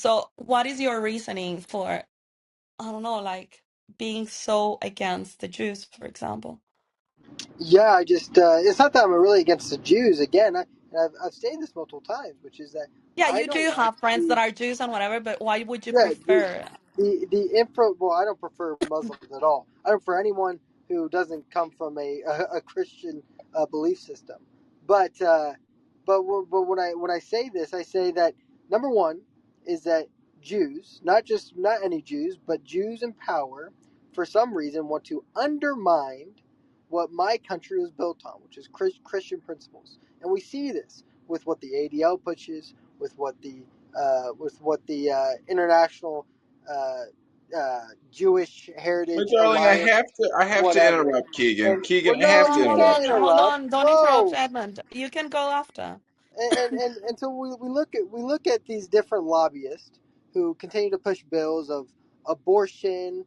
So what is your reasoning for, I don't know, like being so against the Jews, for example? Yeah, I just it's not that I'm really against the Jews. Again, I've stated this multiple times, which is that Yeah, I you don't do want have friends to. that are Jews and whatever, but why would you Yeah, prefer? the info. Well, I don't prefer Muslims at all. I don't prefer anyone who doesn't come from a Christian belief system. But but when I say this, I say that number one is that Jews, not any Jews, but Jews in power, for some reason want to undermine what my country was built on, which is Christian principles, and we see this with what the ADL pushes, with what the International uh, Jewish My Heritage darling, Alliance, I have to whatever. interrupt Keegan. And Keegan, well, I have no, No, to you hold can't interrupt on, you. hold interrupt. on. Don't interrupt, No. Edmund. You can go after. And so we look at these different lobbyists who continue to push bills of abortion,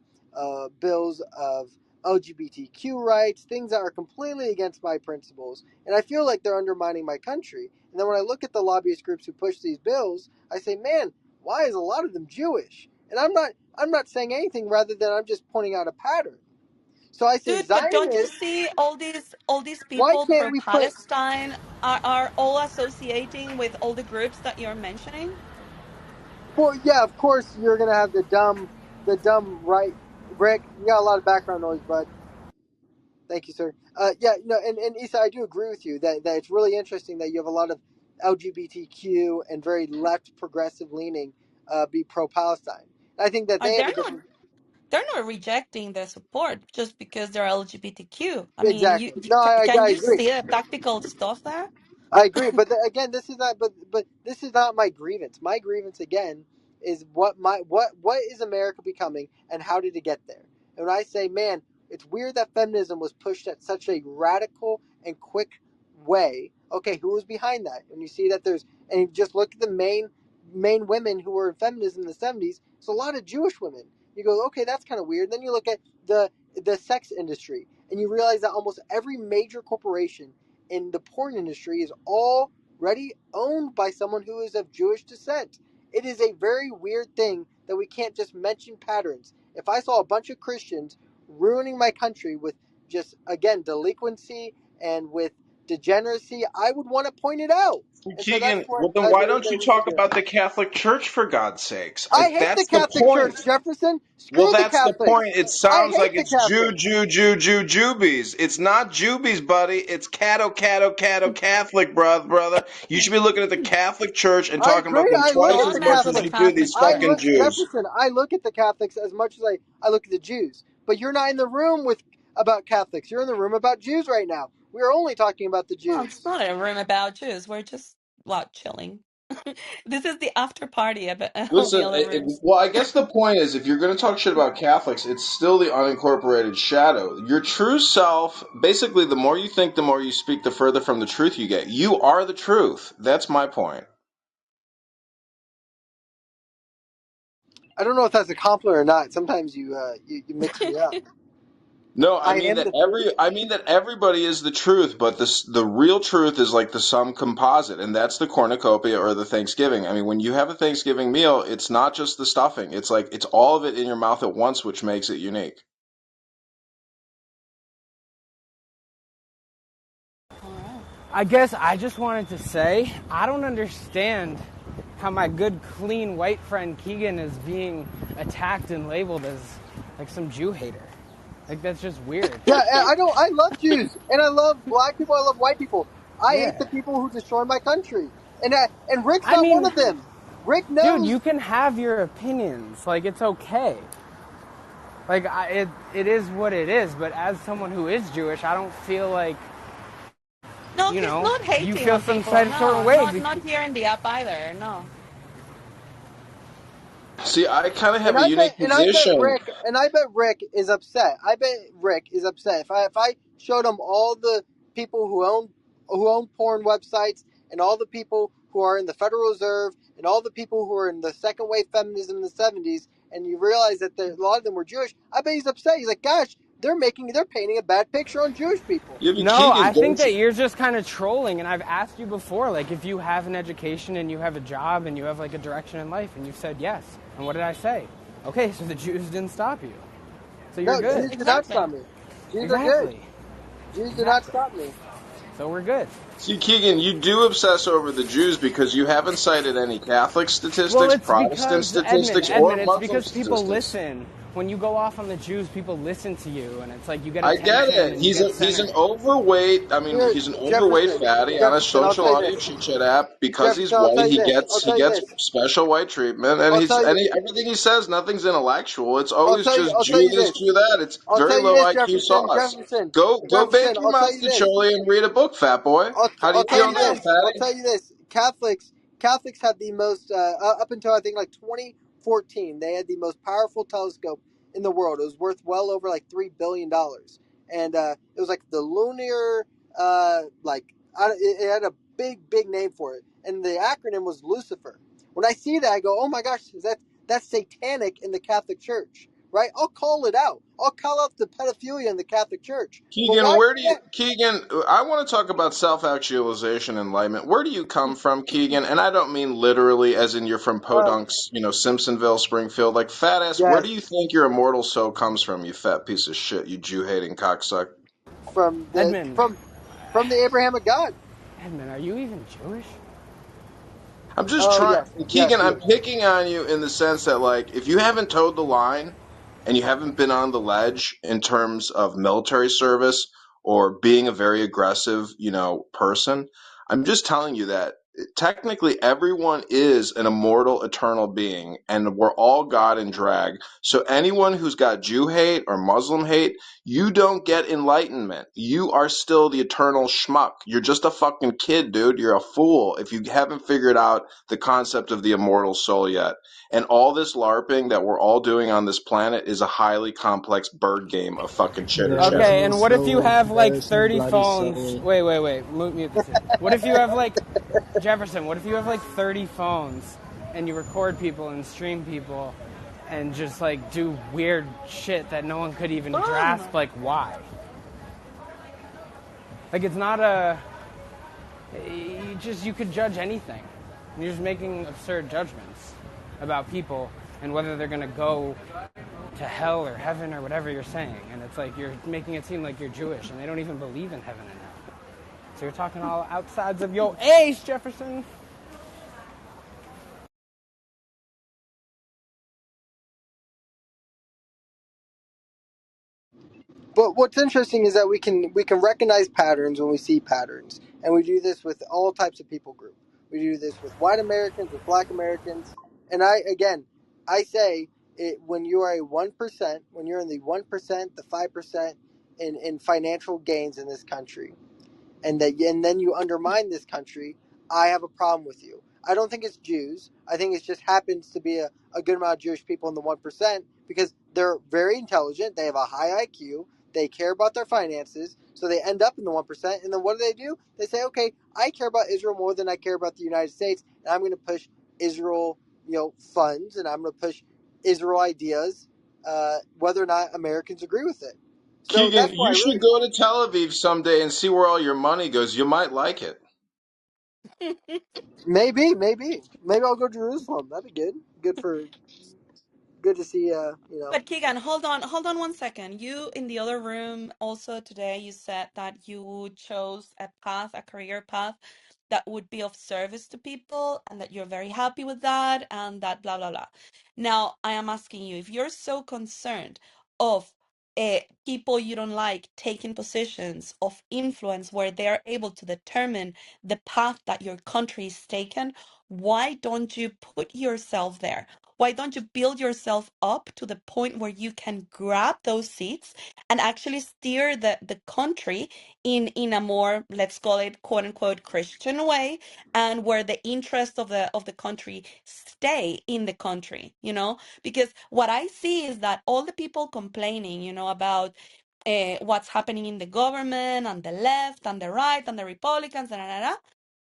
bills of LGBTQ rights, things that are completely against my principles, and I feel like they're undermining my country. And then when I look at the lobbyist groups who push these bills, I say, man, why is a lot of them Jewish? And I'm not saying anything rather than I'm just pointing out a pattern. So I say Dude, but don't you Zionists. see all these Why people can't pro we put? Palestine are all associating with all the groups that you're mentioning? Well, yeah, of course you're gonna have the dumb right. Rick, you got a lot of background noise, bud. Thank you, sir. Yeah, no, and Issa, I do agree with you that it's really interesting that you have a lot of LGBTQ and very left progressive leaning be pro Palestine. I think that Or they have they're a not different. they're not rejecting the support just because they're LGBTQ. I mean, Exactly. No, can I you agree. see the tactical stuff there? I agree, but again, this is not. But this is not my grievance. My grievance again is what is America becoming, and how did it get there? And when I say, man, it's weird that feminism was pushed at such a radical and quick way. Okay, who was behind that? And you see that and you just look at the main women who were in feminism in the '70s. It's a lot of Jewish women. You go, okay, that's kind of weird. Then you look at the sex industry, and you realize that almost every major corporation in the porn industry is already owned by someone who is of Jewish descent. It is a very weird thing that we can't just mention patterns. If I saw a bunch of Christians ruining my country with just, again, delinquency and with degeneracy, I would want to point it out. And so that's Keegan, what well then I why believe don't that you we should talk do. about the Catholic Church for God's sakes? I Like hate the that's the Catholic Church, point. Jefferson. Well, Screw the that's the Catholics. point. It I sounds like hate the it's Jew, Catholics. Jew, Jew, Jew, Jubies. It's not Jubies, buddy. It's catto, Catholic, brother. You should be looking at the Catholic Church and I talking about agree. them I look twice at as the Don't mess much with as the Catholics. you do Catholic these I fucking look, Church. Jews. Jefferson, I look at the Catholics as much as I look at the Jews. But you're not in the room with about Catholics. You're in the room about Jews right now. We are only talking about the Well, it's Jews. not a room about Jews. We're just, well, chilling. This is the after party about all the Listen, other rooms. well, I guess the point is, if you're going to talk shit about Catholics, it's still the unincorporated shadow. Your true self, basically, the more you think, the more you speak, the further from the truth you get. You are the truth. That's my point. I don't know if that's a compliment or not. Sometimes you mix me up. No, I am the truth. I mean that everybody is the truth, but the real truth is like the sum composite, and that's the cornucopia or the Thanksgiving. I mean, when you have a Thanksgiving meal, it's not just the stuffing. It's like it's all of it in your mouth at once, which makes it unique. All right. I guess I just wanted to say I don't understand how my good, clean white friend Keegan is being attacked and labeled as like some Jew hater. Like that's just weird. Yeah, and I don't. I love Jews and I love black people. I love white people. I hate the Yeah. people who destroy my country. And Rick's I not one mean, of them. Rick dude, knows. you can have your opinions. Like it's okay. Like it is what it is. But as someone who is Jewish, I don't feel like No, he's not you hating feel on some people. certain No, way. not here in the app either. No. See, I kind of And have a I bet unique position. Rick is upset. I bet Rick is upset. If I showed him all the people who own porn websites and all the people who are in the Federal Reserve and all the people who are in the second wave feminism in the '70s, and you realize that a lot of them were Jewish, I bet he's upset. He's like, "Gosh, they're painting a bad picture on Jewish people. Yeah, but No, Keegan, I think don't that you? you're just kind of trolling, and I've asked you before, like, if you have an education and you have a job and you have, like, a direction in life, and you've said yes. And what did I say? Okay, so the Jews didn't stop you. So you're No, good. Jews did not Exactly. stop me. Jews are good. Exactly. Jews did not Exactly. stop me. So we're good. See, Keegan, you do obsess over the Jews because you haven't cited any Catholic Well, statistics, it's Protestant because, Edmund, statistics, or it's Muslim because people statistics. listen. When you go off on the Jews, people listen to you, and it's like you get I get attention it. and you He's get an centered. overweight. I mean, Here, he's an overweight Jefferson, fatty on a Jefferson, I'll social tell you audio this. chit chat app because he's Jefferson, I'll white. tell you He this. I'll gets tell you this. special white treatment, and I'll he's tell you. everything he says. Nothing's intellectual. It's I'll always tell you. just I'll tell Jew you this, this. Jew that. It's I'll very tell you low this, IQ Jefferson. sauce. Jefferson. Go bake Jefferson. your I'll tell you mouth to this. Chole and read a book, fat boy. How do you I'll tell feel you now, this. I'll fatty? tell you this. Catholics had the most up until I think like 2014. They had the most powerful telescope in the world. It was worth well over like $3 billion, and it was like the lunar it had a big name for it, and the acronym was Lucifer. When I see that, I go, oh my gosh, that's satanic in the Catholic Church, right? I'll call it out. I'll call out the pedophilia in the Catholic Church. But Keegan, why? where do you, Keegan, I want to talk about self-actualization and enlightenment. Where do you come from, Keegan? And I don't mean literally as in you're from Uh, Podunk's, Simpsonville, Springfield. Like, fat ass, where do yes. you think your immortal soul comes from, you fat piece of shit, you Jew-hating cocksuck? from the Edmund, from from the Abrahamic God. Edmund, are you even Jewish? I'm just Oh trying, yes, Keegan, yes, I'm yes. picking on you in the sense that, like, if you haven't towed the line and you haven't been on the ledge in terms of military service or being a very aggressive, person, I'm just telling you that technically everyone is an immortal, eternal being, and we're all God in drag. So anyone who's got Jew hate or Muslim hate, you don't get enlightenment. You are still the eternal schmuck. You're just a fucking kid, dude. You're a fool if you haven't figured out the concept of the immortal soul yet. And all this LARPing that we're all doing on this planet is a highly complex bird game of fucking chitter There is chatter. Okay, no and what if you soul. have There like is no 30 bloody phones? soul. Wait, mute this. What if you have like, Jefferson, what if you have like 30 phones and you record people and stream people and just like do weird shit that no one could even grasp, Boom. like why? Like it's not a, you could judge anything. You're just making absurd judgments about people and whether they're gonna go to hell or heaven or whatever you're saying. And it's like you're making it seem like you're Jewish and they don't even believe in heaven and hell. So you're talking all outsides of your age, Jefferson. But what's interesting is that we can recognize patterns when we see patterns, and we do this with all types of people group. We do this with white Americans, with Black Americans, and I say it when you are a 1%, when you're in the 1%, the 5% in financial gains in this country, and then you undermine this country, I have a problem with you. I don't think it's Jews. I think it just happens to be a good amount of Jewish people in the 1% because they're very intelligent. They have a high IQ. They care about their finances. So they end up in the 1%. And then what do? They say, okay, I care about Israel more than I care about the United States. And I'm going to push Israel, funds, and I'm going to push Israel ideas, whether or not Americans agree with it. So Keegan, that's why I you should really go to Tel Aviv someday and see where all your money goes. You might like it. maybe I'll go to Jerusalem. That'd be good. Good to see. But Keegan, hold on 1 second. You in the other room also today, you said that you chose a path, a career path that would be of service to people and that you're very happy with that and that blah blah blah. Now, I am asking you, if you're so concerned of people you don't like taking positions of influence where they're able to determine the path that your country is taken, why don't you put yourself there? Why don't you build yourself up to the point where you can grab those seats and actually steer the country in a more, let's call it quote unquote Christian way, and where the interests of the country stay in the country, Because what I see is that all the people complaining, about what's happening in the government and the left and the right and the Republicans and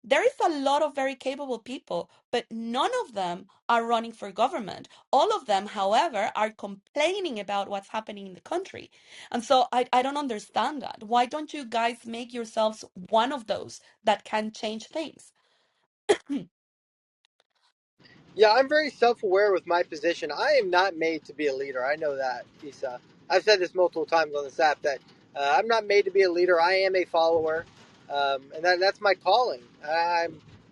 There is a lot of very capable people, but none of them are running for government. All of them, however, are complaining about what's happening in the country. And so I don't understand that. Why don't you guys make yourselves one of those that can change things? Yeah, I'm very self-aware with my position. I am not made to be a leader. I know that, Isa. I've said this multiple times on this app that I'm not made to be a leader. I am a follower, and that's my calling.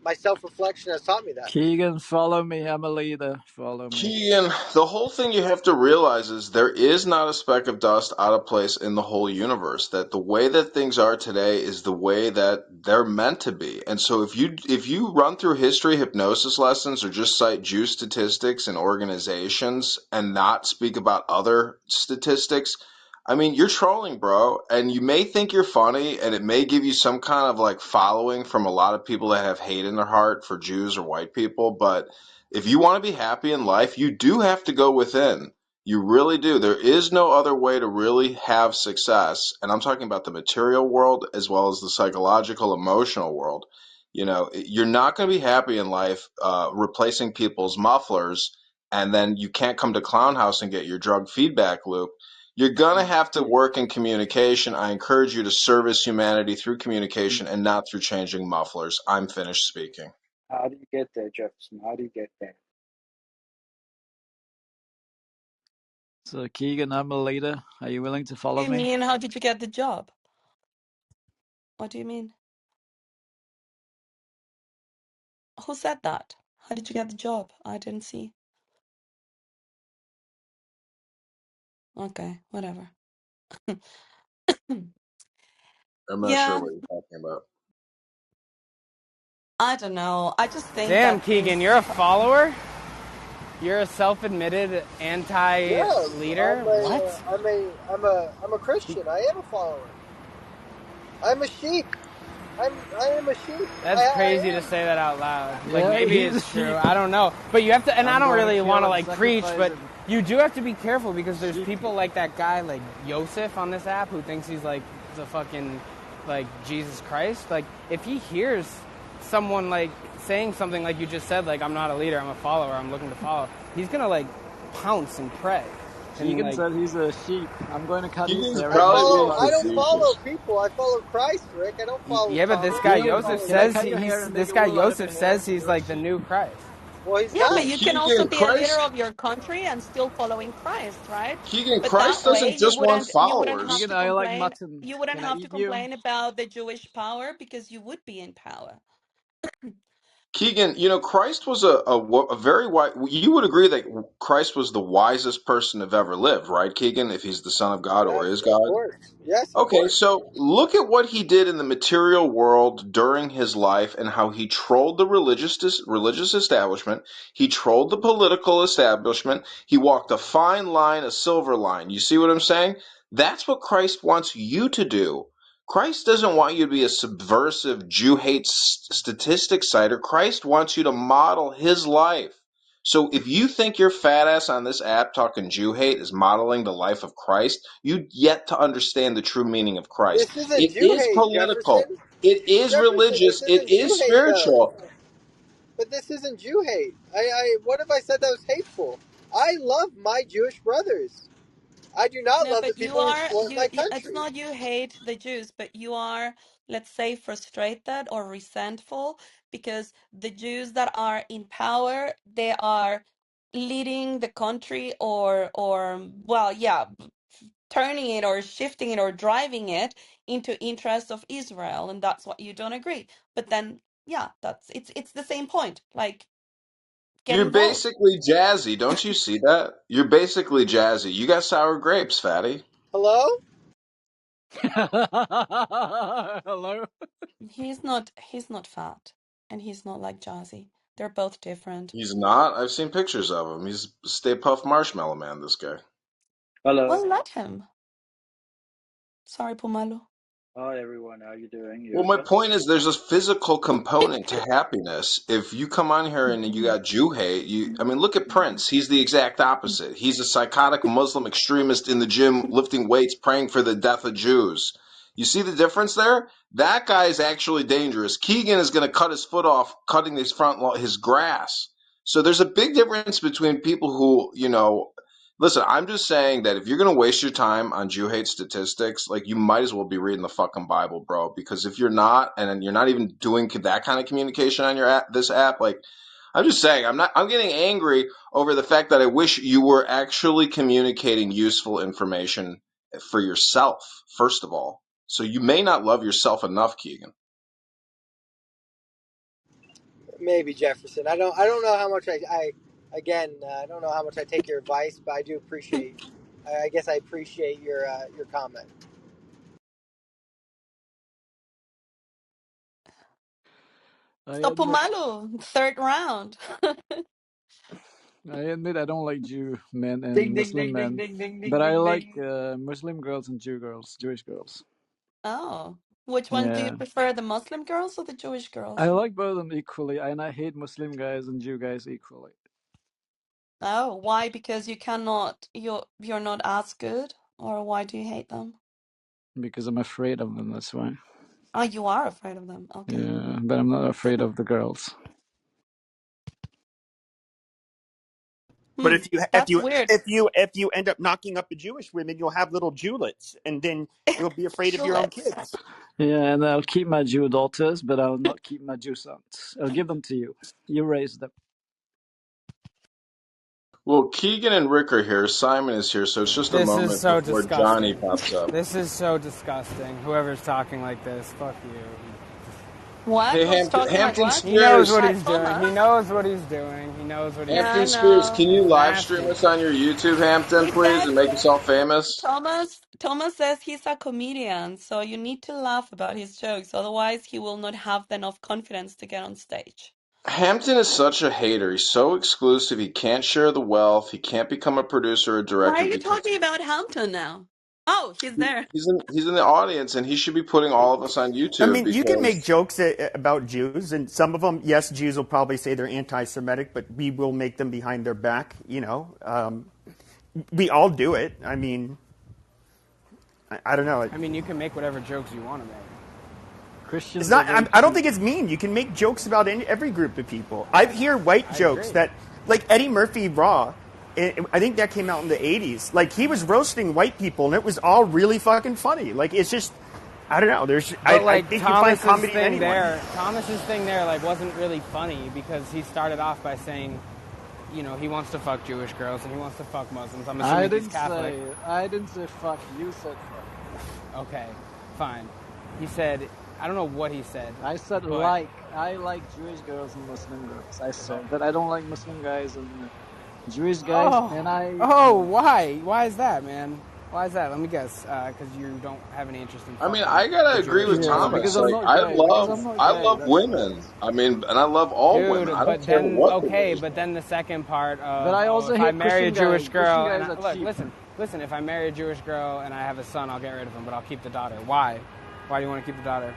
My self-reflection has taught me that. Keegan, follow me. I'm a leader. Follow me. Keegan, the whole thing you have to realize is there is not a speck of dust out of place in the whole universe. That the way that things are today is the way that they're meant to be. And so if you run through history hypnosis lessons or just cite Jew statistics and organizations and not speak about other statistics, I mean, you're trolling, bro. And you may think you're funny and it may give you some kind of like following from a lot of people that have hate in their heart for Jews or white people, but if you want to be happy in life, you do have to go within. You really do. There is no other way to really have success. And I'm talking about the material world as well as the psychological, emotional world. You know, you're not going to be happy in life replacing people's mufflers, and then you can't come to Clown House and get your drug feedback loop. You're going to have to work in communication. I encourage you to service humanity through communication and not through changing mufflers. I'm finished speaking. How do you get there, Jefferson? How do you get there? So, Keegan, I'm a leader. Are you willing to What follow do you me? mean? How did you get the job? What do you mean? Who said that? How did you get the job? I didn't see. Okay, whatever. I'm not sure Yeah, what you're talking about. I don't know. I just think Damn, that Keegan, things. you're a follower? You're a self-admitted Yes, anti-leader? What? I'm a Christian. I am a follower. I'm a sheep. I am a sheep. That's I crazy to am. say that out loud. Like, Yeah, maybe he's a it's true. sheep. I don't know. But you have to, and I I'm don't going to really kill want to and like preach, sacrifice but him. you do have to be careful because there's Sheep. people like that guy, like Yosef on this app, who thinks he's like the fucking, like, Jesus Christ. Like, if he hears someone like saying something like you just said, like, I'm not a leader, I'm a follower, I'm looking to follow, he's gonna like pounce and pray. And Keegan like, said he's a sheep. I'm going to cut his Keegan's hair I and make probably him follow. being I white. don't follow facetious. people. I follow Christ, Rick. I don't follow yeah, but this Thomas. guy I don't Keegan, Yosef follow can I says cut Jesus. your hair and make this a guy wool out of Yosef your hair? says he's You're a like the sheep. new Christ. Well, he's Yeah, Well, but not. you can also Keegan, be a leader Christ, of your country and still following Christ, right? Keegan, But that Christ way doesn't just want you wouldn't have followers. Keegan, to I like complain. mutton. You wouldn't Can I have to eat you? complain about the Jewish power because you would be in power. Keegan, you know, Christ was a very wise. You would agree that Christ was the wisest person to have ever lived, right, Keegan? If he's the Son of God or Yes, is of God. course. Yes, of Okay, course. so look at what he did in the material world during his life and how he trolled the religious establishment. He trolled the political establishment. He walked a fine line, a silver line. You see what I'm saying? That's what Christ wants you to do. Christ doesn't want you to be a subversive Jew hate statistic citer. Christ wants you to model his life. So if you think your fat ass on this app talking Jew hate is modeling the life of Christ, you yet to understand the true meaning of Christ. This isn't It Jew is hate, political. Jefferson. It is Jefferson, this religious. It isn't Jew is hate, though. spiritual. But this isn't Jew hate. What if I said that was hateful? I love my Jewish brothers. I do not No, love the but you people who are exploit my it's country. not you hate the Jews, but you are, let's say, frustrated or resentful because the Jews that are in power, they are leading the country or well, yeah, turning it or shifting it or driving it into interest of Israel, and that's what you don't agree. But then, yeah, it's the same point. Like, get You're involved. basically jazzy. Don't you see that? You're basically jazzy. You got sour grapes, fatty. Hello? Hello? He's not fat, and he's not like Jazzy. They're both different. He's not. I've seen pictures of him. He's Stay Puft Marshmallow Man, this guy. Hello. Well, let him. Sorry, Pumalo. Hi, everyone. How you doing? You Well, my okay? point is there's a physical component to happiness. If you come on here and you got Jew hate, I mean, look at Prince. He's the exact opposite. He's a psychotic Muslim extremist in the gym, lifting weights, praying for the death of Jews. You see the difference there? That guy is actually dangerous. Keegan is going to cut his foot off cutting his grass. So there's a big difference between people who, listen, I'm just saying that if you're going to waste your time on Jew hate statistics, like you might as well be reading the fucking Bible, bro, because if you're not and you're not even doing that kind of communication on this app, like I'm just saying, I'm getting angry over the fact that I wish you were actually communicating useful information for yourself, first of all. So you may not love yourself enough, Keegan. Maybe Jefferson. I don't know how much I don't know how much I take your advice, but I do appreciate. I guess I appreciate your comment. I Topo admit, Malo, third round. I don't like Jew men and Ding ding Muslim ding ding men, ding ding ding but I ding like ding. Muslim girls and Jew girls, Jewish girls. Oh, which one do you Yeah, prefer, the Muslim girls or the Jewish I girls? like both of them equally, and I hate Muslim guys and Jew guys equally Oh, why? Because you're not as good, or why do you hate them? because I'm afraid of them. That's why. Oh, you are afraid of them. Okay. Yeah, but I'm not afraid of the girls. But Hmm, that's weird. if you end up knocking up the Jewish women, you'll have little Julets, and then you'll be afraid of your own Tulips. kids. Yeah, and I'll keep my Jew daughters, but I'll not keep my Jew sons. I'll give them to you. You raise them. Well, Keegan and Rick are here. Simon is here, so it's just a This is moment so before Johnny disgusting. pops up. This is so disgusting. Whoever's talking like this, fuck you. What? Hey, Who's Hampton, talking like Hampton what? He knows what Spears. he's doing. He Thomas? knows what he's doing. He knows what he's Yeah, I Hampton doing. Spears, know. can you It's live stream nasty. us on your YouTube, Hampton, He please, said and make yourself famous? Thomas says he's a comedian, so you need to laugh about his jokes, otherwise he will not have enough confidence to get on stage. Hampton is such a hater. He's so exclusive. He can't share the wealth. He can't become a producer or Why director are you because talking about Hampton now? Oh, he's there. he's in the audience, and he should be putting all of us on I YouTube mean, you can make because jokes about Jews, and some of them, yes, Jews will probably say they're anti-Semitic, but we will make them behind their back. We all do it. I mean, I don't know. I mean, you can make whatever jokes you want to make. It's Christians are not. very I don't cheap. think it's mean. You can make jokes about every group of people. I hear white I jokes agree. that, like Eddie Murphy Raw. I think that came out in the '80s. Like he was roasting white people, and it was all really fucking funny. Like it's just, I don't know. But I like think you find Thomas's comedy in thing anyone. Thomas's thing there, like wasn't really funny because he started off by saying, you know, he wants to fuck Jewish girls and he wants to fuck Muslims. I'm I assuming he's didn't Catholic. say. I didn't say fuck. You said fuck. Okay, fine. He said, I don't know what he said. I said but like. I like Jewish girls and Muslim girls. I said that I don't like Muslim guys and Jewish guys, and I. Why? Why is that, man? Why is that? Let me guess. Because you don't have any interest in I mean, fucking I gotta the agree Jewish with Yeah, girls, but because Thomas. I'm Like, not gay. Because I'm not I gay. love That's why. women. I mean, and I love all dude. women. I don't But care then what the okay, race. but then the second part But of I also if I hate marry a Christian Jewish guys. Christian girl and guys are look, cheap. listen. If I marry a Jewish girl and I have a son, I'll get rid of him, but I'll keep the daughter. Why? Why do you want to keep the daughter?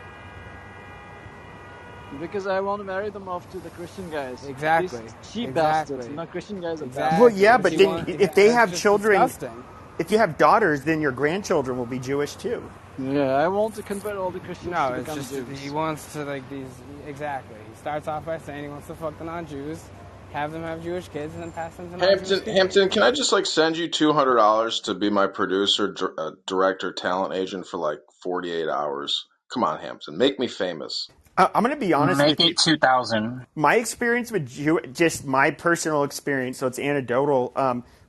Because I want to marry them off to the Christian guys. Exactly. These cheap Exactly. bastards. You know, Christian guys are Well, bastards. Exactly. yeah, But but you then want if they that's have just children, disgusting. if you have daughters, then your grandchildren will be Jewish too. Yeah, I want to convert all the Christians No, to it's become just he Jews. wants to like these exactly. He starts off by saying he wants to fuck the non-Jews, have them have Jewish kids, and then pass them to non-Jewish people. Hampton, can I just like send you $200 to be my producer, director, talent agent for like 48 hours? Come on, Hampton, make me famous. I'm going to be honest Make with you. it 2000. My experience with just my personal experience, so it's anecdotal.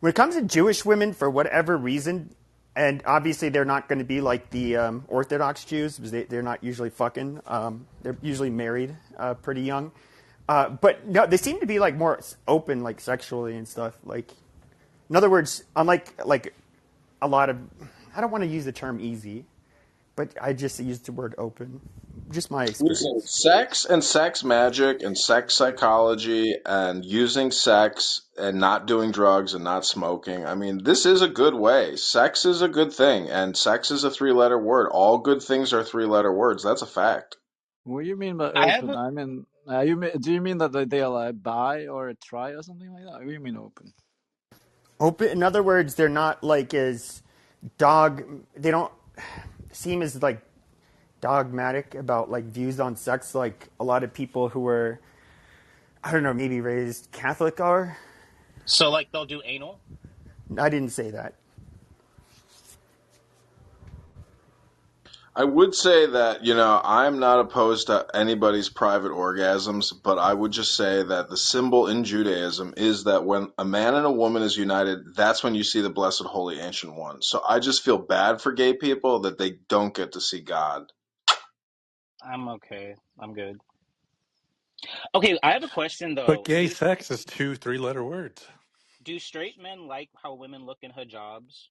When it comes to Jewish women, for whatever reason, and obviously they're not going to be like the Orthodox Jews because they're not usually fucking. They're usually married pretty young. But no, they seem to be like more open, like sexually and stuff. Like, in other words, unlike like a lot of, I don't want to use the term easy, but I just used the word open. Just my Listen, experience. sex and sex magic and sex psychology and using sex and not doing drugs and not smoking. I mean, this is a good way. Sex is a good thing, and sex is a three-letter word. All good things are three-letter words. That's a fact. What do you mean by I have open? I mean, do you mean that they are like bi or a try or something like that? What do you mean open? Open. In other words, they're not like as dog. They don't seem as like dogmatic about like views on sex like a lot of people who were, I don't know, maybe raised Catholic are. So like they'll do anal? I didn't say that. I would say that, I'm not opposed to anybody's private orgasms, but I would just say that the symbol in Judaism is that when a man and a woman is united, that's when you see the Blessed Holy Ancient One. So I just feel bad for gay people that they don't get to see God. I'm okay. I'm good. Okay, I have a question But though. gay sex is 2 3-letter words. Do straight men like how women look in hijabs?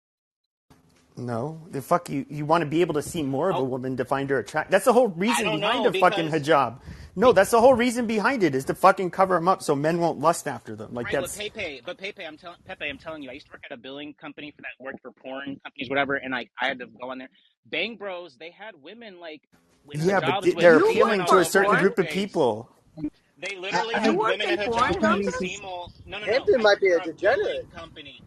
No, the fuck you. You want to be able to see more of a Oh, woman to find her attractive. That's the whole I reason don't behind know a fucking because hijab. No, that's the whole reason behind it is to fucking cover them up so men won't lust after them. Like right, but that's Pepe, I'm telling you, I used to work at a billing company for that worked for porn companies, whatever, and I had to go on there. Bang Bros, they had women like in yeah, but hijabs with they're You semen work appealing all to for a over certain their porn? group of face. people. They I, literally You had I, work women in in I porn, hijabs with Joseph? completely see. semen. No. Hampton I might worked be for a a billing degenerate. company,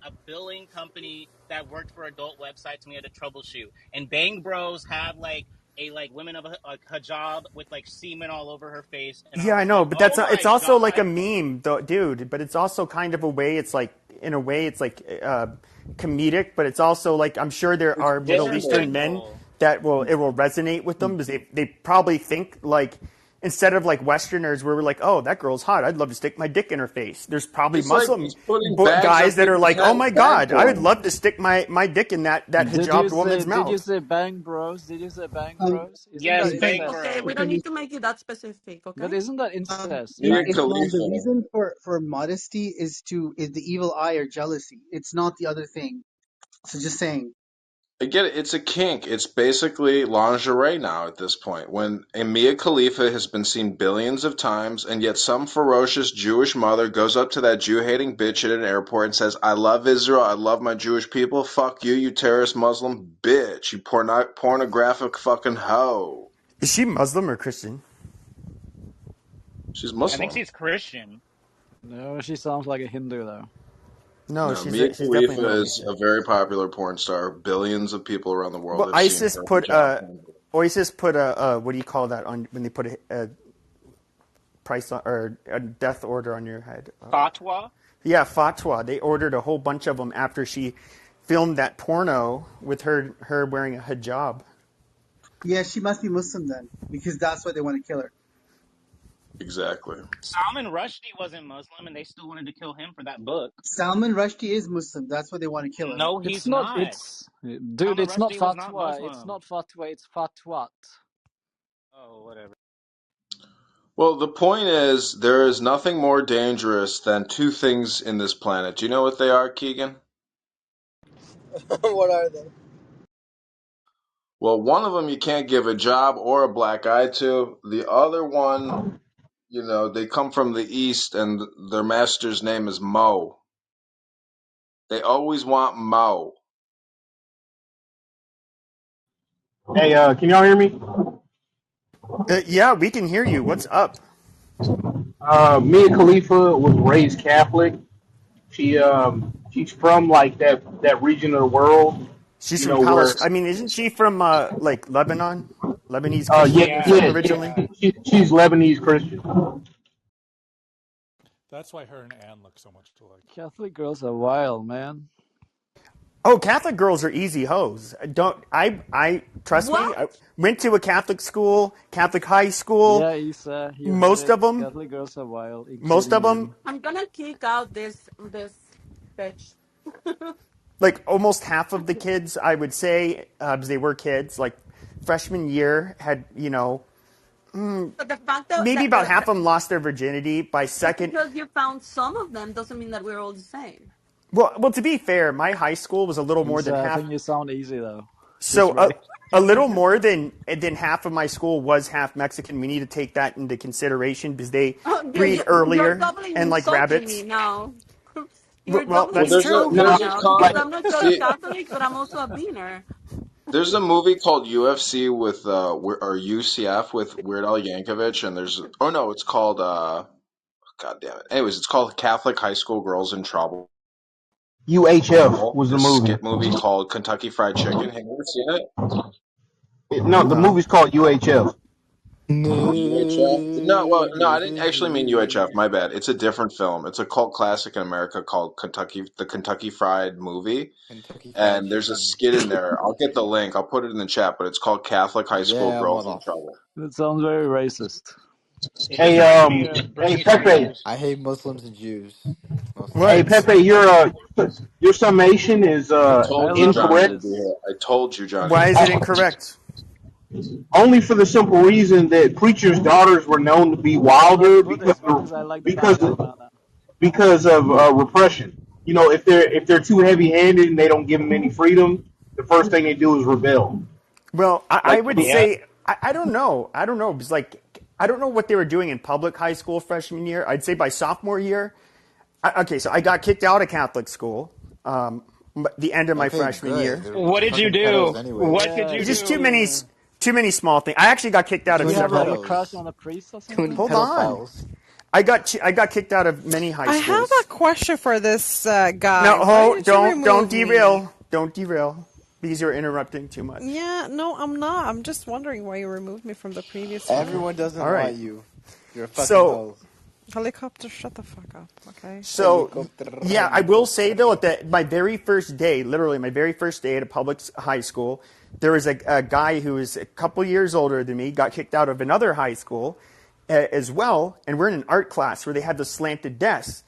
that worked for adult websites, and we had to troubleshoot. And Bang Bros had like a like women of a hijab with like semen all over her face, and I Yeah, I was know, like, but oh it's my also like a god. meme, though, dude. But it's also kind of a way. It's like in a way, it's like comedic, but it's also like I'm sure there It's are Middle gender. Eastern men Disrespectful. that will resonate with them because they probably think like instead of like Westerners where we're like, oh, that girl's hot, I'd love to stick my dick in her face. There's probably It's like Muslim it's putting bags on guys that are people's like, oh heads, my bag god, I would porn. love to stick my dick in that Did you hijabed say? woman's Did you mouth. say Bang Bros? Did you say Bang Um, Bros? Isn't Yes, that in fact, Bang Okay, we incest? don't Bros. okay, need to make it that specific, But okay? isn't that incest? Mia Bang Islam, Bros. the Khalifa. reason for modesty is the evil eye or jealousy. It's not the other thing. So just saying. I get it. It's a kink. It's basically lingerie now at this point. When Mia Khalifa has been seen billions of times, and yet some ferocious Jewish mother goes up to that Jew-hating bitch at an airport and says, I love Israel. I love my Jewish people. Fuck you, you terrorist Muslim bitch. You pornographic fucking hoe. Is she Muslim or Christian? She's I think Muslim. she's Christian. No, she sounds like a Hindu though. No, No, Mia she's definitely Khalifa Middle is Eastern. a very popular porn star. Billions of people around the world Well, have seen her ISIS put a what do you call that on when they put a price on, or a death order on your head? Fatwa? Yeah, fatwa. They ordered a whole bunch of them after she filmed that porno with her wearing a hijab. Yeah, she must be Muslim then, because that's why they want to kill her. Exactly. Salman Rushdie wasn't Muslim, and they still wanted to kill him for that book. Salman Rushdie is Muslim. That's why they want to kill him. No, It's he's not. not. It's dude. Salman It's not Rushdie was not fatwa. It's Muslim. not fatwa. It's fatwat. Oh, whatever. Well, the point is, there is nothing more dangerous than two things in this planet. Do you know what they are, Keegan? What are they? Well, one of them you can't give a job or a black eye to. The other one, they come from the East and their master's name is Mo. They always want Mo. Hey, can y'all hear me? Yeah, we can hear you. What's up? Mia Khalifa was raised Catholic. She's from like that region of the world, She's you from know, where Palestine. I mean, isn't she from like Lebanon, Lebanese yeah, Christian or Yeah, something yeah, originally? yeah. she's Lebanese Christian. That's why her and Anne look so much alike. Catholic girls are wild, man. Oh, Catholic girls are easy hoes. Don't I trust me? I What? went to a Catholic school, Catholic high school. Yeah, Isa, you heard Most it. of them, Catholic girls are wild, most including of you. them, I'm gonna kick out this bitch. like almost half of the kids, I would say, because they were kids, like freshman year had, But the fact that, maybe that, about half that of them lost their virginity by just second. because you found some of them doesn't mean that we're all the same. Well, to be fair, my high school was a little more than Isa, I half. think you sound easy though. Just So right. a little more than half of my school was half Mexican. We need to take that into consideration because they Oh, breed you're earlier doubly and like insulting me rabbits. now. You're Well, doubly Well, that's insulting true. me No, now because like I'm not just See, Catholic, but I'm also a beaner. there's a movie called UFC with or UCF with Weird Al Yankovic, and oh no, it's called God damn it. Anyways, it's called Catholic High School Girls in Trouble. UHF was the This movie. skit movie called Kentucky Fried Chicken. Have you ever seen it? No, the movie's called UHF. UHF? No, well, no, I didn't actually mean UHF. No. My bad. It's a different film. It's a cult classic in America called the Kentucky Fried Movie. Kentucky Fried And there's a Chicken. skit in there. I'll get the link. I'll put it in the chat, but it's called Catholic High School Yeah, Girls in mother. Trouble. That sounds very racist. It Hey, just reminds me of Britney Pepe. Spears. I hate Muslims and Jews mostly. Hey, What? Pepe, your summation is I I told you love Johnny incorrect. would be Jews. here. I told you Johnny Why would is be it here. incorrect? Only for the simple reason that preachers' daughters were known to be I'm not wilder Buddhist because I like the because Dalai of, Lama. because of repression. You know, if they're too heavy-handed and they don't give them any freedom, the first thing they do is rebel. Well, I Like, would Yep. say I don't know. I don't know. It's like I don't know what they were doing in public high school freshman year. I'd say by sophomore year. Okay, so I got kicked out of Catholic school. The end of my Okay, freshman good. year. They're What did you fucking pedos do? anyways. What did you Yeah, It's just do? too many small things. I actually got kicked out Too of did you many have like a several. crush pedos. on a priest or Too many something? Hold on. pedophiles. I got kicked out of many high I have a schools. question for this guy. No, Why did you don't remove me? derail. Don't derail because you're interrupting too much. Yeah, no, I'm not. I'm just wondering why you removed me from the previous room. Everyone doesn't All right. want you. You're a fucking So hoe. Helicopter, shut the fuck up, okay? So, yeah, I will say, Helicopter. though, that my very first day, literally my very first day at a public high school, there was a guy who was a couple years older than me, got kicked out of another high school as well, and we're in an art class where they had the slanted desks.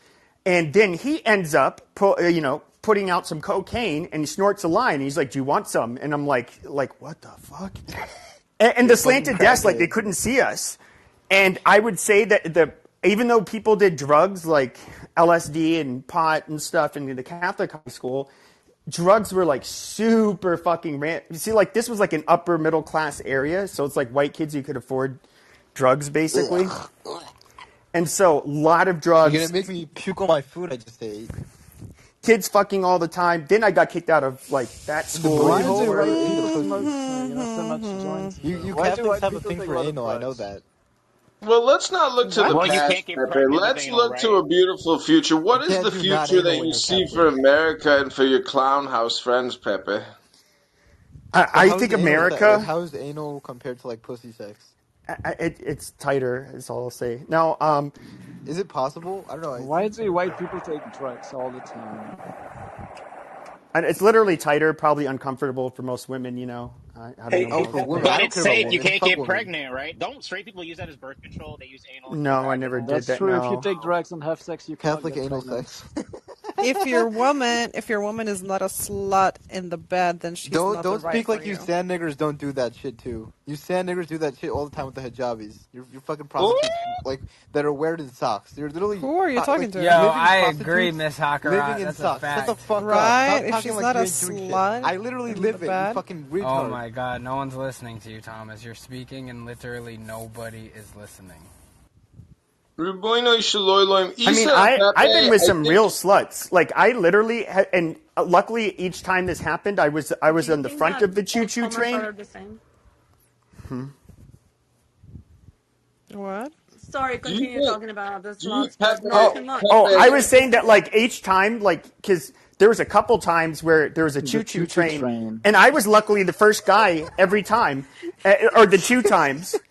And then he ends up, putting out some cocaine, and he snorts a line, and he's like, "Do you want some?" And I'm like, what the fuck? And the slanted desk, like, they crackhead. couldn't see us. And I would say that even though people did drugs like LSD and pot and stuff in the Catholic high school, drugs were like super fucking You see, like this was like an upper middle class area, so it's like white kids who could afford drugs basically. And so a lot of You're drugs, gonna make me puke on my food I just ate. kids fucking all the time. Then I got kicked out of like that In the school. booty Why And do hole or white in the people pussy? smoke, so much joints? You Why do Catholics white have a people thing take a for lot of anal. I know drugs? that. Well, let's not look to the Well, you past, can't get Pepe. pregnant with Let's anal, look to right? a beautiful future. You What is can't the do not future that anal when you you're see for Catholic. America and for your clown house friends, Pepe? So I think America, how is anal compared to like pussy sex? it's tighter. Is all I'll say. Now, Is it possible? I don't know. Why do white people take drugs all the time? and it's literally tighter, probably uncomfortable for most women. I don't Hey, know Oh, hey, for most. women. Pepe. I But don't it's care about safe. You women. can't Fuck get women. pregnant, right? Don't straight people use that as birth control? They use anal No, I never intravaginal. did That's that. true. If you No. take drugs and have sex, you cannot Catholic get anal pregnant. sex. If your woman is not a slut in the bed, then she's not the Don't right speak for like you you. sand niggers don't do that shit too. You sand niggers do that shit all the time with the hijabis. You're fucking Ooh. prostitutes like that are wearing in socks. You're literally Who are you talking like Yo, to? living I agree, prostitutes Miss living Hakarat. in That's a socks. Shut the fact. fuck up. Right? Stop If talking she's like not you a ain't doing shit. slut I literally in live the it. You bed. fucking retard. Oh my god, no one's listening to you, Thomas. You're speaking and literally nobody is listening. Ruboino Shaloiloim I mean, Isa I've been Pepe, with I some think real sluts. Like I literally, and luckily each time this happened, I was Do you on the think front that of the choo all choo Thomas train. are the same? What? Sorry, do you continue think talking about the do you slots, but not Pepe too much. Oh, I Pepe was saying that like each time, like because there was a couple times where there was a The choo choo choo-choo train, train. and I was luckily the first guy every time, or the two times.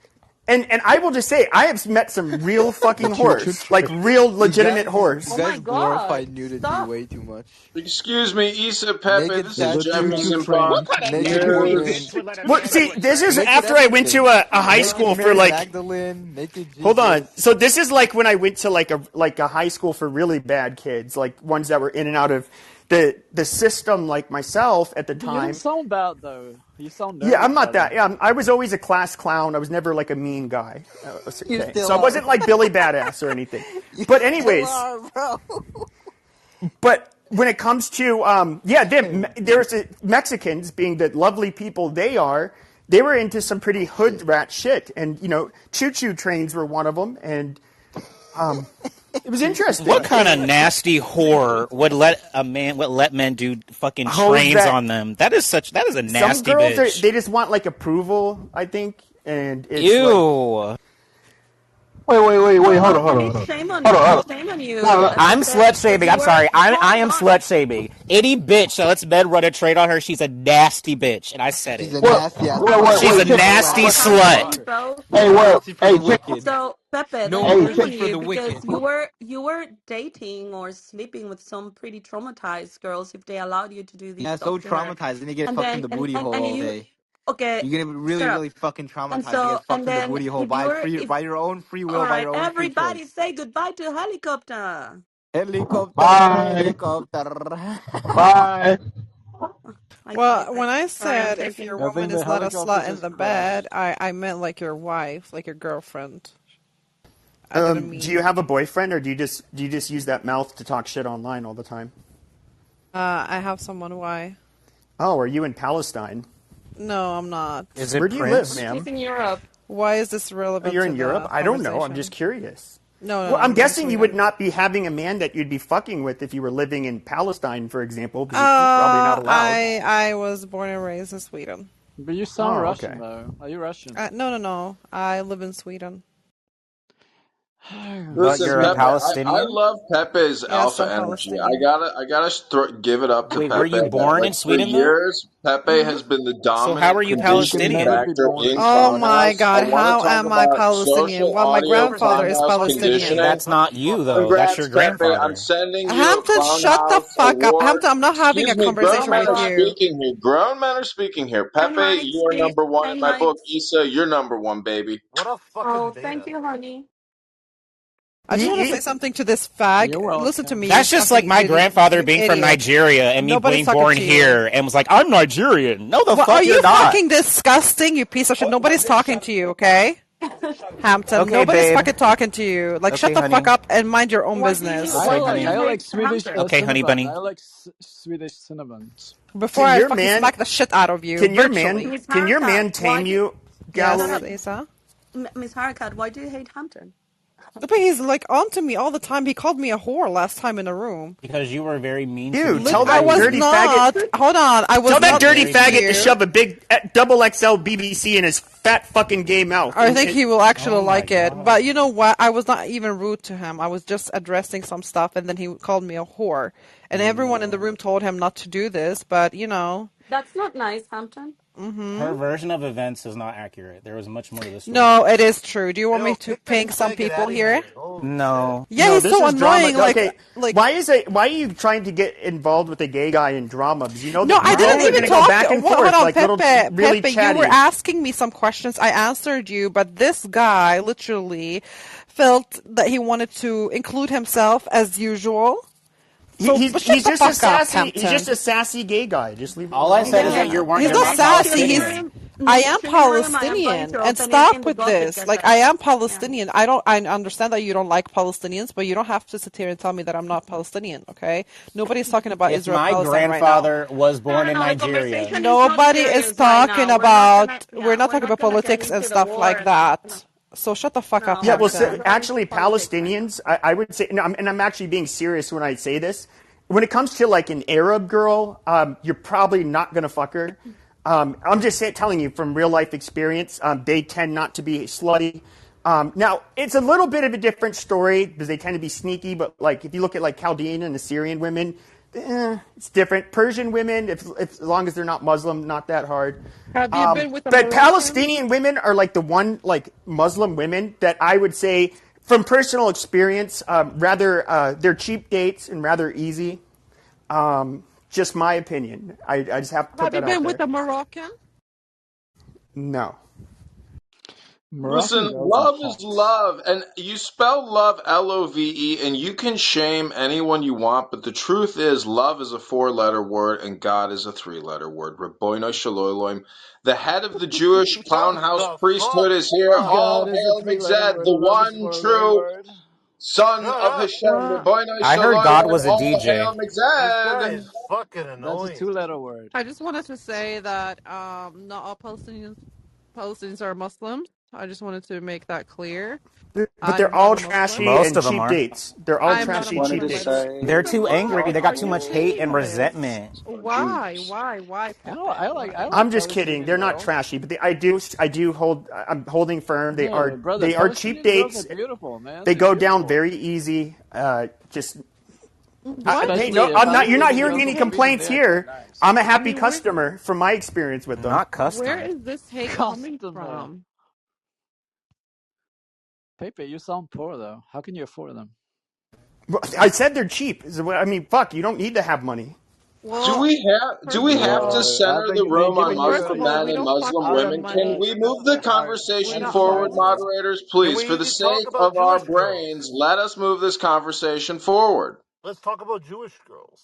And I will just say, I have met some real The fucking choo choo whores, like train. real You legitimate guys, whores. you Oh my guys glorify God! nudity Stop. way too much. excuse me, Isa Pepe, Naked this is The statues, choo-choo Jefferson Pop. What train. kind of naked nasty Yes. bitch women, would let a Well, man do see, a this is train? naked after I went to everything. a high Naked school for Mary like. Magdalene, naked Hold on. Jesus. So this is like when I went to like a high school for really bad kids, like ones that were in and out of the system, like myself at the You don't time. sound bad though. You sound Yeah, I'm nervous, not by the that. way. Yeah, I was always a class clown. I was never like a mean guy. You Okay. still So I are. wasn't like Billy Badass or anything. But Still anyways, are, bro. but when it comes to there's Mexicans being the lovely people they are. They were into some pretty hood rat shit, and choo-choo trains were one of them, and it was interesting. What kind of nasty whore would let men do fucking Hoes trains that on them? That is a some nasty girls bitch. they just want like approval, I think, and it's like Ew. Wait. Well, Hold honey, on. shame on Hold on. you. Hold on. Shame on No, you. no. I'm slut Because shaming. you I'm were. sorry. I Hold am on. slut shaming. Any bitch that lets men run a trade on her, she's a nasty bitch, and I said She's it. a Wait, nasty ass She's bitch. a check. No nasty So ass. slut. Hampton, you Fuck. both. Hey, No mercy for the check. wicked. So Pepe, No then Hey, shame check. on mercy for you the because wicked. you were dating or sleeping with some pretty traumatized girls if they allowed you to do these Yeah, so stuff to her, traumatized. Then you get and fucked in then the booty hole and all you day. okay, You're gonna be really, shut up. really fucking And traumatized. You so get and fucked in the then booty hole if you by were if by your own free all will, by right, your own free everybody choice. say goodbye to helicopter. Helicopter, Bye. helicopter. Bye. I Well, type when it. I Sorry, I'm said if your typing. I woman think the is not a helicopter slut in just the bed, crashed. I meant like your wife, like your girlfriend. I didn't Do you mean. have a boyfriend, or do you just use that mouth to talk shit online all the time? I have someone. Why? Oh, are you in Palestine? No, I'm not. Is Where it do you live, Prince? He's ma'am? in Europe. Why is this Oh, relevant you're to in Europe? the I don't know. I'm just conversation? curious. No, Well, no, I'm I'm in guessing you would Sweden. not be having a man that you'd be fucking with if you were living in Palestine, for example, because you're probably not allowed. I was born and raised in Sweden. But you sound Oh, Russian okay. though. Are you Russian? No, no, no. I live in Sweden. But Listen, you're a Pepe, Sweden. I Palestinian? love Pepe's Yes, alpha I'm energy. Palestinian. I gotta give it up to Wait, were Pepe. you That born like in for Sweden though? years, Pepe Hmm. has been the So how are dominant you You can conditioning never Palestinian? be factor born in in Oh Sweden. my Clubhouse. I God, want how to talk am I about Palestinian? social Well, my audio grandfather is clownhouse And Palestinian. conditioning. that's not you though. That's your Congrats, Pepe. I'm grandfather. sending you a Hampton, shut the clownhouse fuck up. award. Hampton, I'm not having Excuse a me, grown conversation men Ten with are you. mics. speaking here. Grown men are speaking here. 10 Pepe, mics, you are please. number one in 10 my book. mics. Issa, you're number one, baby. What a fucking Oh, thank beta. you, honey. I just want to say something to this fag. You're Listen to welcome. me, you That's just like fucking my idiot. grandfather You being from idiot. Nigeria and me Nobody's being talking born to you. here and was like, I'm Nigerian. No, the What are fuck you're you not. fucking disgusting, you piece of shit? Nobody's talking to you, okay? Hampton, Okay, nobody's babe. fucking talking to you. Like, shut Okay, the fuck honey. up and mind your own Why do you business. I why do like Okay, you I hate like Swedish Hampton? honey cinnamon. bunny. I like Swedish cinnamon. Before Can I your fucking man smack the shit out of you, can your man virtually. Miss can your Harakat, man why tame do you, shut Yes, Gallery? up. Isa? Miss Harakat, why do you hate Hampton? But he's like onto me all the time. He called me a whore last time in a room. Because you were very mean to You me in tell the I that was dirty room. faggot. not. Hold on. I Tell was You that were not dirty very faggot to mean. here. shove a big double XL BBC in his fat fucking gay mouth. I think he will actually Oh my like it. But god. you know what? I was not even rude to him. I was just addressing some stuff, and then he called me a whore. And Oh everyone in the no. room told him not to do this, but you know. That's not nice, Hampton. Hmm. Her version of events is not accurate. There was much more to the story. No, it is true. Do you want me Yo, to kick that ping some faggot people out of here? here. Holy shit. No. Yeah, No, he's this so is drama. annoying. Okay, Like. why are you trying to get involved with a gay guy in drama? Because No, I you know didn't they're even gonna go talk. back and Hold forth on, like little Pepe. really Pepe, you were chatty. asking me some questions. I answered you, but this guy literally felt that he wanted to include himself as usual. He, So, he's but shut he's the just a fuck up, sassy he's just Hampton. a sassy gay guy. Just leave him All I alone. said is that Okay. He's you're not not sassy. Palestinian. I am Mainstream room. I am going Palestinian, to and open it in stop the with Gossip this. Like, I Gazette. am Yeah. Palestinian. I understand that you don't like Palestinians, but you don't have to sit here and tell me that I'm not Palestinian. Okay? Nobody's talking about If Israel my Palestine right now. grandfather was No, born no, in no. The Nigeria, conversation is not Nobody is serious right talking now. We're not gonna. about. We're Yeah, not we're talking not about gonna get politics and into the stuff like war. that. So shut the fuck up, No, Yeah, we're well, not gonna Hampton. go into actually, politics right now. Palestinians, I would say, no, and I'm actually being serious when I say this. When it comes to like an Arab girl, you're probably not going to fuck her. I'm just telling you from real life experience, they tend not to be slutty. Now, it's a little bit of a different story because they tend to be sneaky, but like if you look at like Chaldean and Assyrian women, it's different. Persian women, if as long as they're not Muslim, not that hard. Have you been with a But Moroccan? Palestinian women are like the one like Muslim women that I would say, from personal experience, rather they're cheap dates and rather easy. Just my opinion. I just have to put Have you that out been with there. a Moroccan? No. Moroccan Listen, girls are love is hot. love, and you spell love Love, and you can shame anyone you want, but the truth is, love is a four-letter word, and God is a three-letter word. Rabboino Shalom. The head of the Jewish What clownhouse the priesthood fuck, is here. bro? All God is a hail three-letter Migzed, word. the Love is a one four-letter true word. Son Shut of up. Hashem. Well, Rabboino I heard God Shalom. was a All DJ. hail This guy is Migzed. fucking That's a annoying. two-letter word. I just wanted to say that not all Palestinians are Muslims. I just wanted to make that clear. But I'm they're not all a Muslim. trashy Most and of them cheap are. dates. They're all I I'm not just a trashy wanted cheap Muslim, to by the way. dates. They're say, too Why angry. how They are got come too you much you're hate saying and this? resentment. Why? Jews? Why, No, Pepe? I Why? like I'm just kidding. Palestinian They're not girls. trashy, but I do hold. I'm holding firm. No, brother, They are cheap Palestinian girls are dates. beautiful, man. They They're go down beautiful. very easy. Just What? hey, no, Especially I'm not. You're not Palestinian hearing girls any from Sweden, complaints they are quite here. nice. I'm a I happy mean, where customer from my experience with them. Not where customer. is this hate coming Customer. from? Pepe, you sound poor though. How can you afford them? I said they're cheap. I mean, fuck. You don't need to have money. Do Well, we first of have to all, I center the think they're room on giving you first Muslim of all, men we and don't fuck Muslim with out women? of Can money. we the move the their heart. We're conversation That's not what forward, I'm Muslim. saying. moderators? Can Please, for the we talk sake about of our Jewish girls? brains, let us move this conversation forward. Let's talk about Jewish girls.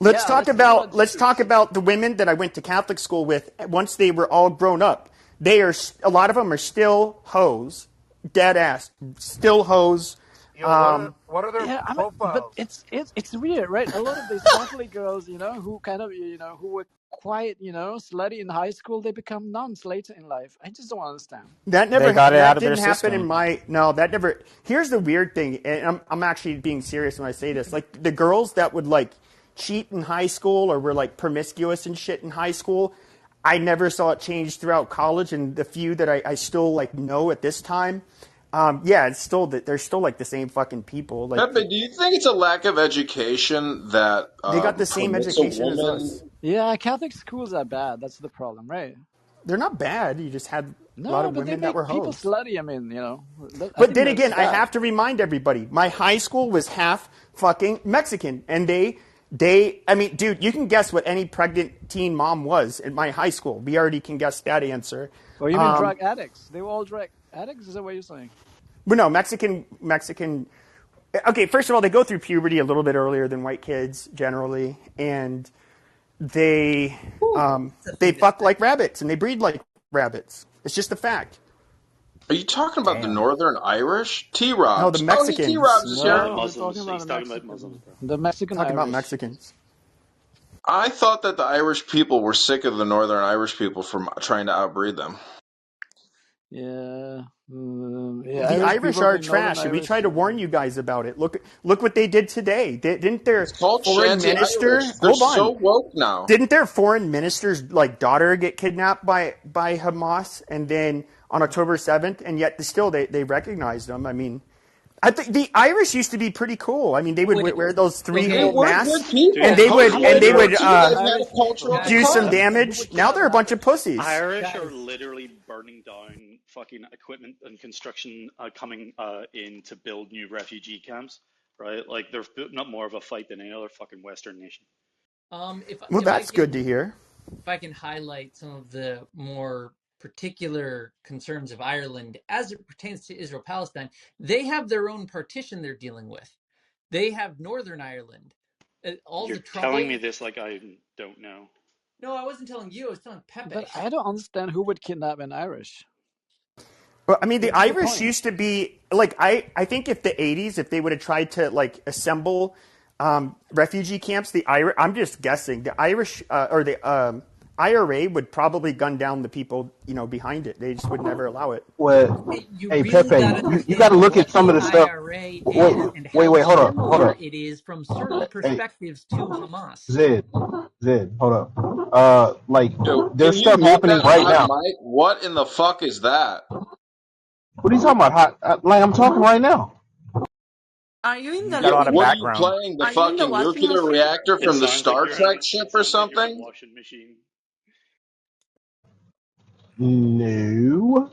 Yeah, let's talk about Let's talk Jews. about the women that I went to Catholic school with. Once they were all grown up, they are a lot of them are still hoes, dead ass, still hoes. Yo, what are their Yeah, I mean, but profiles? it's weird, right? A lot of these Catholic girls, who kind of, who were quite, slutty in high school, they become nuns later in life. I just don't understand. They got it out That of their didn't happen in system. my no that never. Here's the weird thing, and I'm actually being serious when I say this. Like the girls that would like cheat in high school or were like promiscuous and shit in high school, I never saw it change throughout college. And the few that I still like know at this time, yeah, it's still that they're still like the same fucking people. Like Pepe, do you think it's a lack of education that they got the same permits a education as woman? us. Yeah, Catholic schools are bad. That's the problem, right? They're not bad. You just had a lot No, of but they women that make were people hoes. slutty. I mean, I But think then that's again, I bad. have to remind everybody, my high school was half fucking Mexican, and I mean, dude, you can guess what any pregnant teen mom was in my high school. We already can guess that answer. Or you mean drug addicts? They were all drug addicts? Is that what you're saying? But no, Mexican. Okay, first of all, they go through puberty a little bit earlier than white kids generally, and they It's a they fetus. fuck like rabbits and they breed like rabbits. It's just a fact. Are you talking about the Damn. Northern Irish? T No, the Robs. Oh, hey, T Mexicans. Robs is here. No, we're talking Muslims. about He's the talking about Muslims, bro. Mexican Talking about Irish. Mexicans. I thought that the Irish people were sick of the Northern Irish people from trying to outbreed them. Yeah, yeah. The Irish Irish people are think Northern trash, and we Irish. try to warn you guys about it. Look what they did today. Didn't It's their called foreign Shanty Irish. minister They're hold on? so woke now. Didn't their foreign minister's like daughter get kidnapped by Hamas, and then on October 7th, and yet still they recognized them. I mean, I think the Irish used to be pretty cool. I mean, they would Wait, wear those They okay, three-hole were good masks, people. and Dude, they would Post How and would they World you War would II, kidnap they've had Irish a people? cultural guys, do some decline. Who damage. would Now kidnap they're a bunch of Irish? pussies. Irish are guys, literally burning down fucking equipment and construction coming in to build new refugee camps, right? Like they're putting up more of a fight than any other fucking Western nation. if Well, if I that's good to can hear. if I can highlight some of the more particular concerns of Ireland as it pertains to Israel Palestine, they have their own partition they're dealing with. They have Northern Ireland. All You're the telling trouble. me this like I don't know. No, I wasn't telling you. I was telling But Pepe. I don't understand who would kidnap an Irish. Well, I mean, the What's the Irish point? used to be like I think if the '80s, if they would have tried to like assemble refugee camps, the Irish. I'm just guessing the Irish or the IRA would probably gun down the people behind it. They just would never allow it. Well, You hey really Pepe, got to you got to understand look at what some the of the stuff. IRA Wait, is and how hold up, similar it is from certain Hey, perspectives to Hamas. Zed, hold up. Like Yo, can there's you stuff mute happening that right hot now. mic? What in the fuck is that? What are you talking about? Like I'm talking right now. Are you in You the got a Yeah, lot of living what room? are you background. playing? The Are you in the fucking washing nuclear machine? reactor It from the sounds like Star you're in Trek a ship it or sounds like you're in a something? washing machine. No.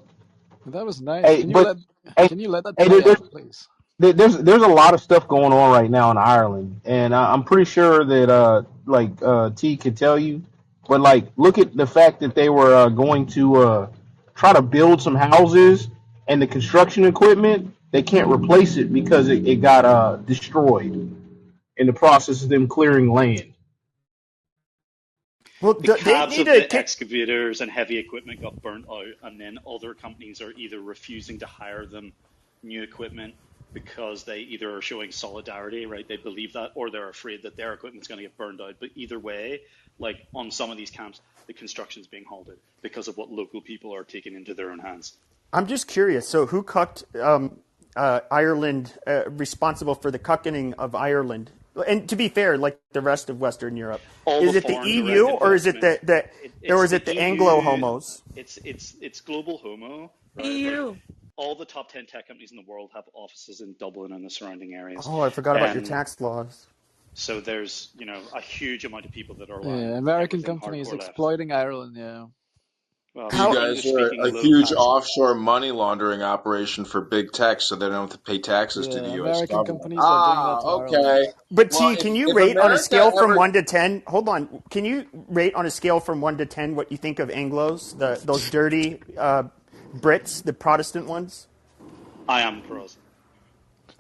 That was nice. Hey, Can you but let hey, Can you let that hey, play out, please? there's a lot of stuff going on right now in Ireland, and I'm pretty sure that T could tell you, but like look at the fact that they were going to try to build some houses, and the construction equipment they can't replace it because it got destroyed in the process of them clearing land. Well, The they cabs need of to the kick. excavators and heavy equipment got burnt out, and then other companies are either refusing to hire them new equipment because they either are showing solidarity, right? They believe that, or they're afraid that their equipment's going to get burned out. But either way, like on some of these camps, the construction's being halted because of what local people are taking into their own hands. I'm just curious. So, who cucked Ireland, responsible for the cucking of Ireland? And to be fair, like the rest of Western Europe, All the is it the foreign EU direct or is it investment. or It's is the it the Anglo EU. homos? It's global homo, right? Like EU. all the top 10 tech companies in the world have offices in Dublin and the surrounding areas. Oh, I forgot about your And tax laws. so there's, a huge amount of people that are Yeah, allowing American everything companies hardcore left. exploiting Ireland. Yeah. Well, You How guys English are speaking a low huge tax. offshore money laundering operation for big tech, so they don't have to pay taxes to the Yeah, U.S. American government. companies are doing that Ah, to Ireland. okay. But Well, T, can you if rate on a America scale from ever 1 to 10? Hold on. Can you rate on a scale from 1 to 10 what you think of Anglos, those dirty Brits, the Protestant ones? I am Protestant.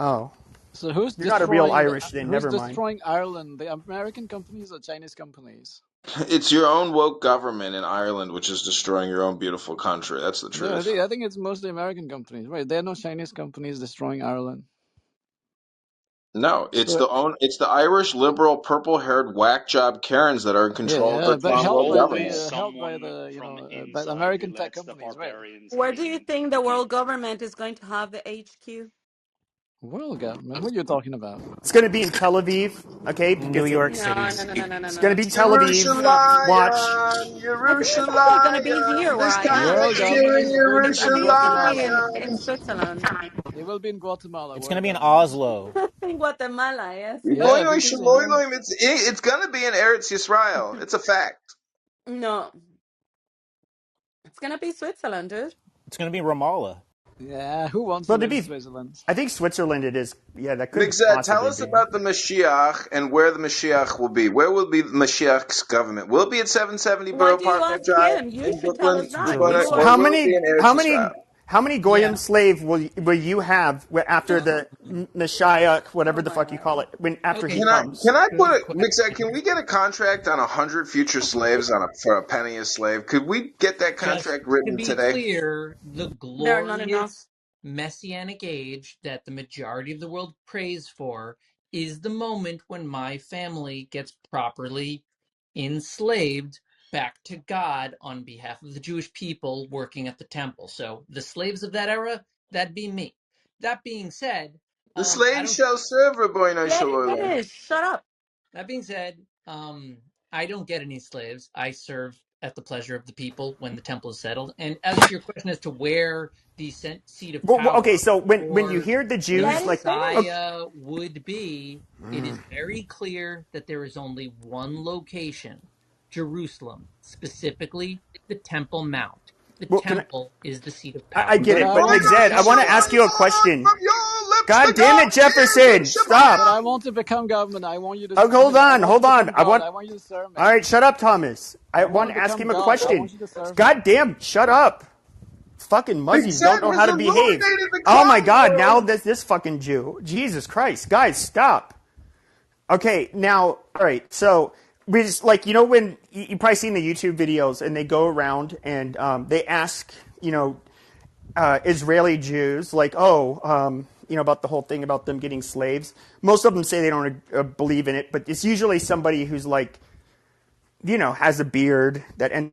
Oh, So who's you're not a real destroying Irish then. who's Never mind. destroying Ireland? The American companies or Chinese companies? it's your own woke government in Ireland which is destroying your own beautiful country. That's the No, truth. I think it's mostly American companies. Right? There are no Chinese companies destroying Ireland. No, So it's the Irish liberal purple-haired whack job Karens that are in yeah, control of yeah, their but There's Commonwealth always helped by someone the from by the inside who American tech lets the companies, right? barbarians Where do you in think the world again. government is going to have the HQ? World government. What are you talking about? It's going to be in Tel Aviv, okay? New Because York No, City. no, no, no, no, no, it's no, going to no. be Tel Aviv. No. Jerusalem, I think it's actually going to be here Jerusalem, where this I time am. World next year in government will be I in think it's going to be Guatemala. in Jerusalem. Switzerland. It will be in Guatemala. It's gonna World be in government. Oslo. In Guatemala, yes. Yeah, Shloimeh, because shloimeh, it's gonna be in Eretz Yisrael. It's a fact. No, it's going to be Switzerland, dude. It's gonna be Ramallah. yeah, who wants to Well, to live in be, Switzerland? I think Switzerland it is. Yeah, that could Mixed, tell possibly us be. about the Mashiach and where the Mashiach will be. Where will be the Mashiach's government? Will it be at 770 Why Borough do you Park ask Drive him? You in should tell Brooklyn, us that. You or are. How Jerusalem. will it be many? in Eretz How Yisrael? many? How many Yeah. goyim slave will you have after the Mashiach, whatever Oh the my fuck you God. call it, when after he Okay. comes? Can I put Good a Mixed? Can question. we get a contract on 100 future slaves for a penny a slave? Could we get that Just contract to written be today? clear, the There are not enough. glorious messianic age that the majority of the world prays for is the moment when my family gets properly enslaved back to God on behalf of the Jewish people working at the temple. So the slaves of that era, that'd be me. That being said, The I slaves don't. shall serve Rabbi Let it Shalom. finish. Shut up. That being said, I don't get any slaves. I serve at the pleasure of the people when the temple is settled. And as to your question as to where the seat of Okay, power so when you for hear the the Let Jews him like, finish. okay, Messiah would be, it is very clear that there is only one location, Jerusalem, specifically the Temple Mount. The well, temple is the seat of I power. get But it, I but want to Migzed, I become want to governor. ask you a Shalom question. from your lips to God damn it, God's ears. Jefferson, But stop. I Shabbat. want to become governor. I want you to. I Hold mean, I on, want to hold on. become God. I want you to serve All me. right, shut up, Thomas. I I want want to to ask become him a God. I question. want you to serve me. God damn, shut up. Fucking Big muzzies don't Zed know has how to behave. illuminated the Oh my cloud God, now world. this fucking Jew. Jesus Christ, guys, stop. Okay, now, all right, so we just like when you probably seen the YouTube videos and they go around and they ask Israeli Jews like, about the whole thing about them getting slaves. Most of them say they don't believe in it, but it's usually somebody who's like, has a beard that ends